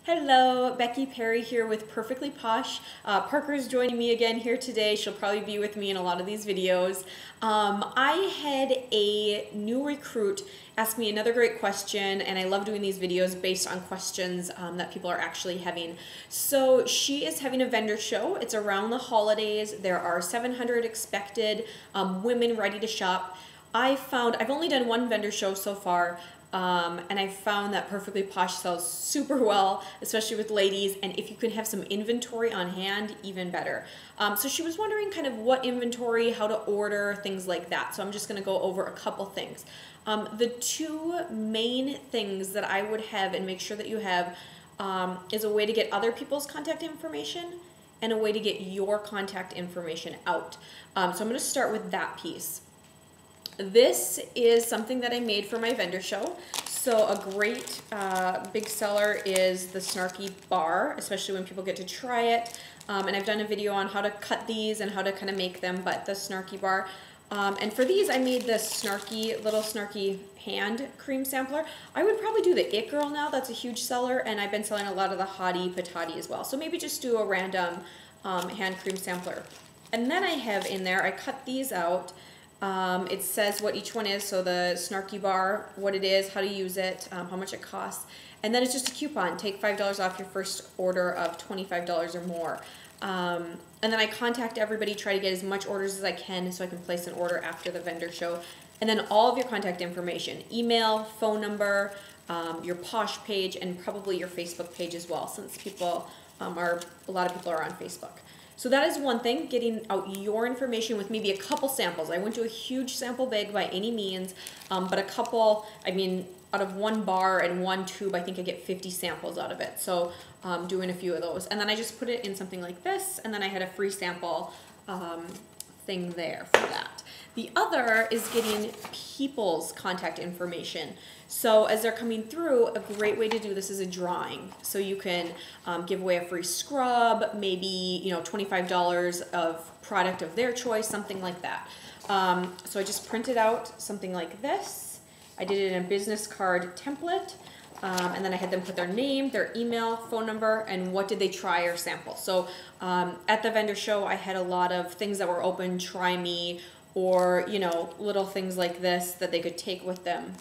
Hello, Becky Perry here with Perfectly Posh. Parker's joining me again here today. She'll probably be with me in a lot of these videos. I had a new recruit ask me another great question, and I love doing these videos based on questions that people are actually having. So she is having a vendor show. It's around the holidays. There are 700 expected women ready to shop. I've only done one vendor show so far. And I found that Perfectly Posh sells super well, especially with ladies, and if you can have some inventory on hand, even better. So she was wondering kind of what inventory, how to order, things like that. So I'm just gonna go over a couple things. The two main things that I would have and make sure that you have is a way to get other people's contact information and a way to get your contact information out. So I'm gonna start with that piece. This is something that I made for my vendor show. So a great big seller is the Snarky bar, especially when people get to try it. And I've done a video on how to cut these and how to kind of make them, but the Snarky bar. And for these, I made this little Snarky hand cream sampler. I would probably do the It Girl now. That's a huge seller, and I've been selling a lot of the Hottie Patati as well. So maybe just do a random hand cream sampler. And then I have in there, I cut these out. It says what each one is, so the Snarky bar, what it is, how to use it, how much it costs, and then it's just a coupon. Take $5 off your first order of $25 or more. And then I contact everybody, try to get as much orders as I can so I can place an order after the vendor show. And then all of your contact information, email, phone number, your Posh page, and probably your Facebook page as well, since a lot of people are on Facebook. So that is one thing, getting out your information with maybe a couple samples. I wouldn't do a huge sample bag by any means, but a couple, out of one bar and one tube, I think I get 50 samples out of it. So doing a few of those. And then I just put it in something like this, and then I had a free sample thing there for that. The other is getting people's contact information. So as they're coming through, a great way to do this is a drawing. So you can give away a free scrub, maybe $25 of product of their choice, something like that. So I just printed out something like this. I did it in a business card template. And then I had them put their name, their email, phone number, and what did they try or sample. So at the vendor show, I had a lot of things that were open, try me, or little things like this that they could take with them.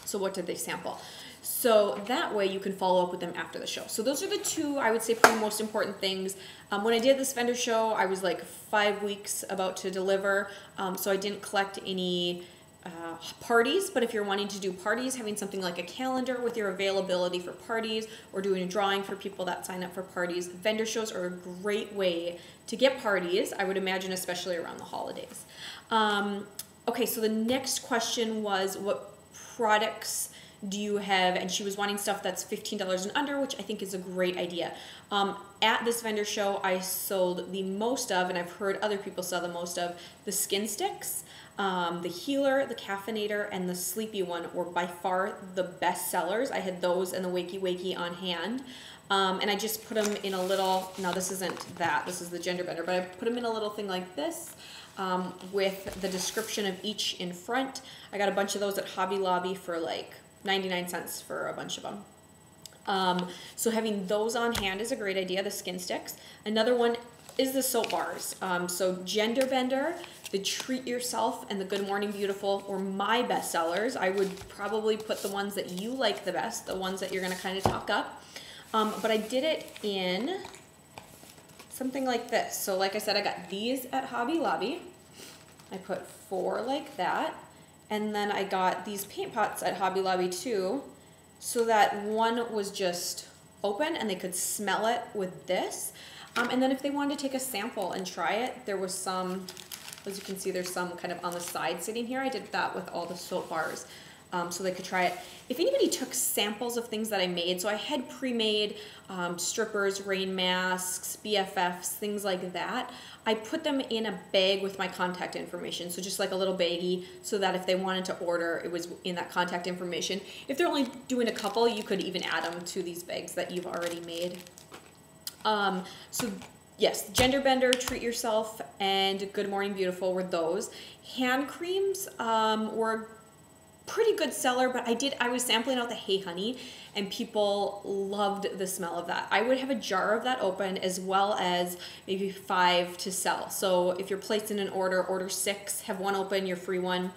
So what did they sample? So that way you can follow up with them after the show. So those are the two, I would say, probably most important things. When I did this vendor show, I was like 5 weeks about to deliver, so I didn't collect any parties, but if you're wanting to do parties, having something like a calendar with your availability for parties, or doing a drawing for people that sign up for parties, vendor shows are a great way to get parties, I would imagine, especially around the holidays. Okay, so the next question was, what products do you have? And she was wanting stuff that's $15 and under, which I think is a great idea. At this vendor show, I sold the most of, and I've heard other people sell the most of, the skin sticks. The healer, the caffeinator, and the sleepy one were by far the best sellers. I had those and the wakey wakey on hand. And I just put them in a little, now this isn't that, this is the gender bender, but I put them in a little thing like this with the description of each in front. I got a bunch of those at Hobby Lobby for like 99 cents for a bunch of them. So having those on hand is a great idea, the skin sticks. Another one is the soap bars. So Gender Bender, the Treat Yourself, and the Good Morning Beautiful were my best sellers. I would probably put the ones that you like the best, the ones that you're gonna kind of talk up. But I did it in something like this. So like I said, I got these at Hobby Lobby. I put 4 like that. And then I got these paint pots at Hobby Lobby too, so that one was just open and they could smell it with this. And then if they wanted to take a sample and try it, there was some, as you can see, there's some kind of on the side sitting here. I did that with all the soap bars, so they could try it. If anybody took samples of things that I made, so I had pre-made strippers, rain masks, BFFs, things like that. I put them in a bag with my contact information, so just like a little baggie, so that if they wanted to order, it was in that contact information. If they're only doing a couple, you could even add them to these bags that you've already made. So yes, Gender Bender, Treat Yourself, and Good Morning Beautiful were those. Hand creams were pretty good seller, but I was sampling out the Hey Honey, and people loved the smell of that. I would have a jar of that open, as well as maybe 5 to sell. So if you're placing an order, order 6, have 1 open, your free one,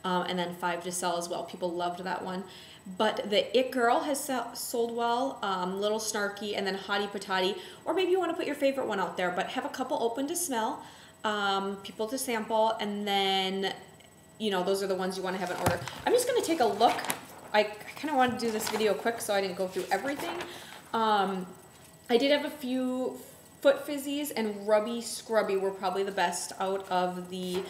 and then 5 to sell as well. People loved that one. But the It Girl has sold well, Little Snarky, and then Hottie Patati, or maybe you want to put your favorite one out there, but have a couple open to smell, people to sample, and then, you know, those are the ones you want to have in order. I'm just going to take a look. I kind of wanted to do this video quick, so I didn't go through everything. I did have a few Foot Fizzies, and Rubby Scrubby were probably the best out of the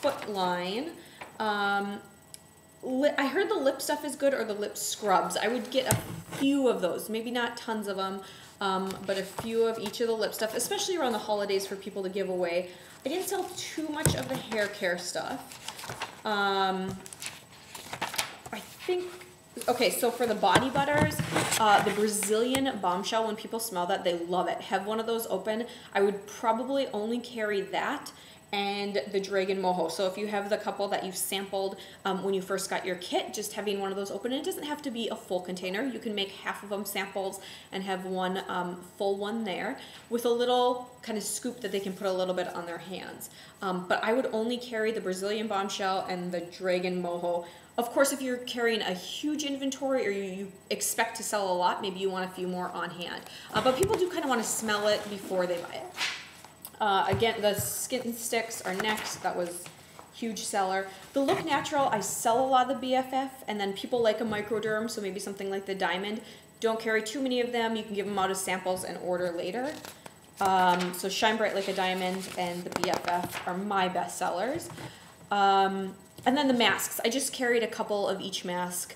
foot line. I heard the lip stuff is good, or the lip scrubs. I would get a few of those, maybe not tons of them, but a few of each of the lip stuff, especially around the holidays for people to give away. I didn't sell too much of the hair care stuff. I think, okay, so for the body butters, the Brazilian Bombshell, when people smell that, they love it. Have one of those open. I would probably only carry that and the Dragon Moho. So if you have the couple that you sampled when you first got your kit, just having one of those open. And it doesn't have to be a full container. You can make half of them samples and have one full one there with a little kind of scoop that they can put a little bit on their hands. But I would only carry the Brazilian Bombshell and the Dragon Moho. Of course, if you're carrying a huge inventory, or you expect to sell a lot, maybe you want a few more on hand. But people do kind of want to smell it before they buy it. Again, the skin sticks are next. That was huge seller. The Look Natural, I sell a lot of the BFF, and then people like a microderm, so maybe something like the Diamond. Don't carry too many of them. You can give them out as samples and order later. So Shine Bright Like a Diamond and the BFF are my best sellers. And then the masks. I just carried a couple of each mask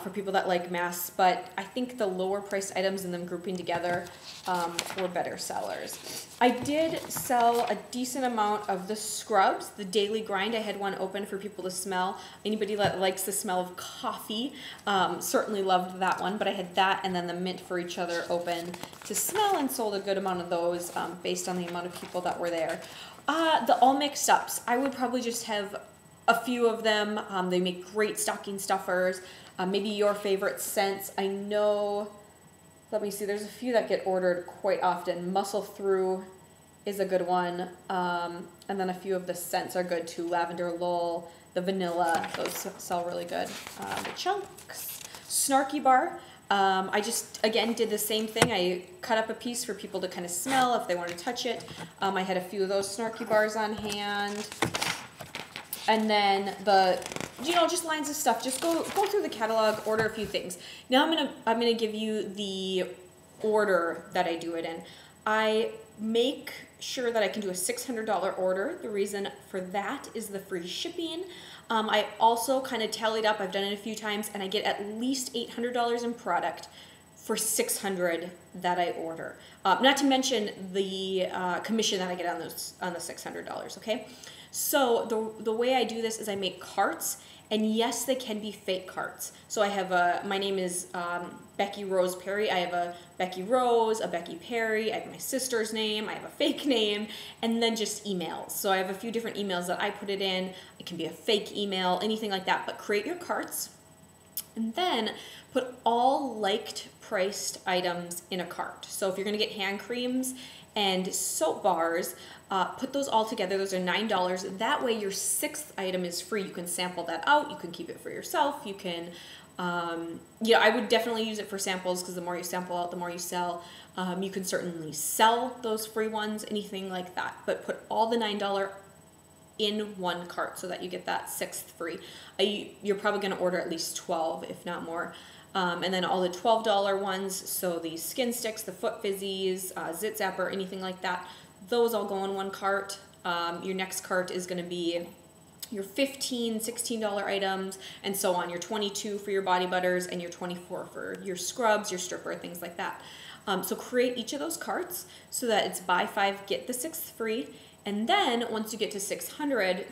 for people that like masks, but I think the lower priced items and them grouping together were better sellers. I did sell a decent amount of the scrubs, the Daily Grind. I had one open for people to smell. Anybody that likes the smell of coffee certainly loved that one, but I had that and then the Mint for Each Other open to smell, and sold a good amount of those based on the amount of people that were there. The All Mixed Ups, I would probably just have a few of them. They make great stocking stuffers. Maybe your favorite scents. I know, let me see, there's a few that get ordered quite often. Muscle Through is a good one. And then a few of the scents are good too. Lavender Lull, the Vanilla, those sell really good. The Chunks. Snarky Bar. I just, again, did the same thing. I cut up a piece for people to kind of smell if they want to touch it. I had a few of those Snarky Bars on hand. And then the, you know, just lines of stuff. Just go through the catalog, order a few things. Now I'm gonna give you the order that I do it in. I make sure that I can do a $600 order. The reason for that is the free shipping. I also kind of tallied up. I've done it a few times, and I get at least $800 in product for $600 that I order. Not to mention the commission that I get on the $600. Okay. So the way I do this is I make carts, and yes, they can be fake carts. So I have my name is Becky Rose Perry. I have a Becky Rose, a Becky Perry, I have my sister's name, I have a fake name, and then just emails. So I have a few different emails that I put it in. It can be a fake email, anything like that, but create your carts, and then put all liked priced items in a cart. So if you're gonna get hand creams and soap bars, put those all together. Those are $9. That way your 6th item is free. You can sample that out. You can keep it for yourself. You can, yeah, I would definitely use it for samples, because the more you sample out, the more you sell. You can certainly sell those free ones, anything like that. But put all the $9 in one cart so that you get that 6th free. You're probably going to order at least 12, if not more. And then all the $12 ones, so the Skin Sticks, the Foot Fizzies, Zit Zapper, anything like that, those all go in one cart. Your next cart is going to be your $15, $16 items, and so on. Your $22 for your body butters, and your $24 for your scrubs, your stripper, things like that. So create each of those carts so that it's buy 5, get the 6th free. And then once you get to 600,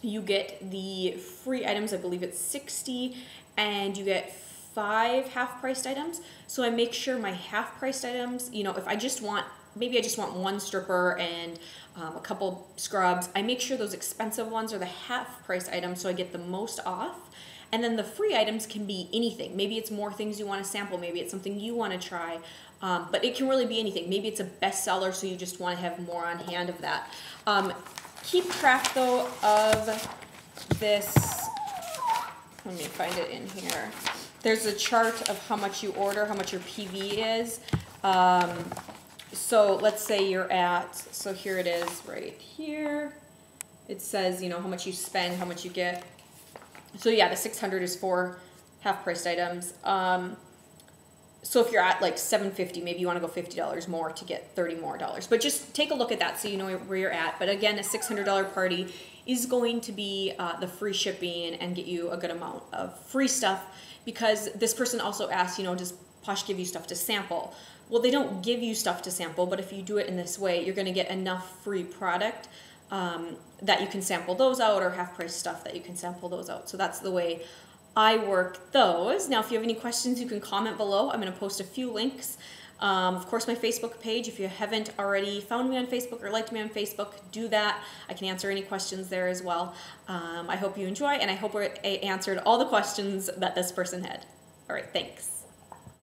you get the free items. I believe it's 60, and you get 5 half-priced items. So I make sure my half-priced items, you know, if I just want, maybe I just want one stripper and a couple scrubs, I make sure those expensive ones are the half-price items so I get the most off. And then the free items can be anything. Maybe it's more things you want to sample. Maybe it's something you want to try. But it can really be anything. Maybe it's a bestseller, so you just want to have more on hand of that. Keep track, though, of this. Let me find it in here. There's a chart of how much you order, how much your PV is. So let's say you're at, so here it is right here. It says, you know, how much you spend, how much you get. So yeah, the 600 is for half-priced items. So if you're at like $750, maybe you want to go $50 more to get $30 more. But just take a look at that so you know where you're at. But again, a $600 party is going to be the free shipping and get you a good amount of free stuff, because this person also asked, you know, does Posh give you stuff to sample? Well, they don't give you stuff to sample, but if you do it in this way, you're going to get enough free product that you can sample those out, or half-price stuff that you can sample those out. So that's the way I work those. Now, if you have any questions, you can comment below. I'm going to post a few links. Of course, my Facebook page. If you haven't already found me on Facebook or liked me on Facebook, do that. I can answer any questions there as well. I hope you enjoy, and I hope I answered all the questions that this person had. All right, thanks.